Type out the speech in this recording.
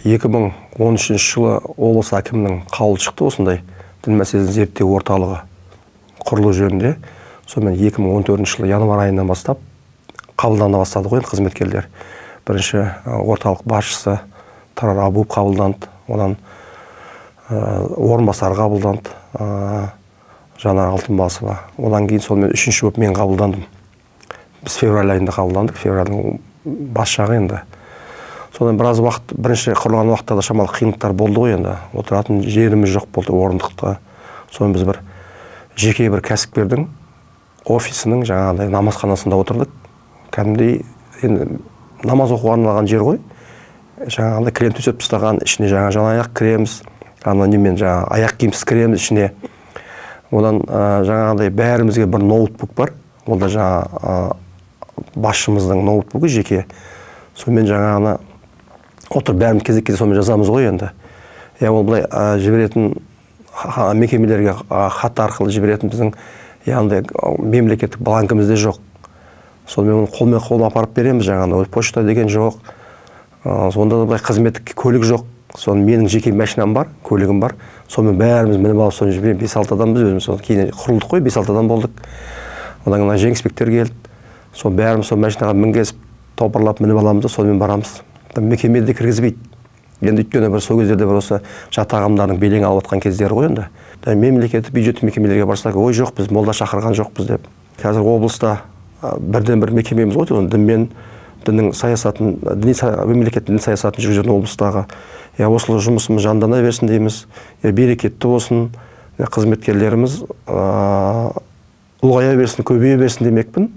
2013 жылы облыс әкімінің қаулы шықты осындай дін мәселесін зерттеу орталығы құрылу жөнінде. Сонымен 2014 жылы январ айынан бастап қабылдана бастады ғой қызметкерлер. Бірінші орталық басшысы Тарар Абуов қабылданды, одан орынбасар қабылданды, Жанар Алтынбасова. Одан кейін сонымен үшінші болып мен қабылдандым. Біз февраль айында қабылдандық, февральдің бас жағы енді. Содан біраз уақыт, бірінші құрылған уақытта да шамалы қиындықтар болды ғой енді. Отыратын жеріміз жоқ болды, орындықта. Содан біз жеке бір кәсіпкердің офисінің жаңағыдай намазханасында отырдық. Кәдімгідей енді намаз оқуға арналған жер ғой. Жаңағыдай крем төсеп тастаған, ішіне жаңа аяқ кіреміз, немен аяқ киімсіз кіреміз ішіне. Одан жаңағыдай бәрімізге бір ноутбук бар. Ол да басшымыздың ноутбугі жеке. Сонымен жаңағыны отыр бәріміз кезек-кезек сонымен жазамыз ғой енді. Ол былай жіберетін мекемелерге хат арқылы жіберетін біздің мемлекеттік бланкімізде жоқ. Сонымен қолмен апарып береміз жаңағыны. Почта деген жоқ. Сонда да былай қызметтік көлік жоқ. Соны менің жеке машинам бар, көлігім бар. Сонымен бәріміз мініп алып соны жібереміз. 5-6 адам біз өзіміз. Кейін құрылдық қой, 5-6 адам болдық. Одан кейін жеңіспектер келді. Сон бәріміз сол машинаға мінгесіп, топырлап мініп аламыз да сонымен барамыз. Мекемеде кіргізбейді. Енді өйткені бір сол кездерде бір осы жат ағымдардың белең алып жатқан кездері ғой енді. Мемлекеттік бюджеттік мекемелерге барсақ, ой жоқ, біз молда шақырған жоқпыз деп. Қазір облыста бірден бір мекемеміз ғой, дінмен діннің саясатын, мемлекеттік дін саясатын жүргізетін облыстағы. Осылы жұмысымыз жандана берсін дейміз. Берекетті болсын, қызметкерлеріміз ұлғая берсін, көбейе берсін демекпін.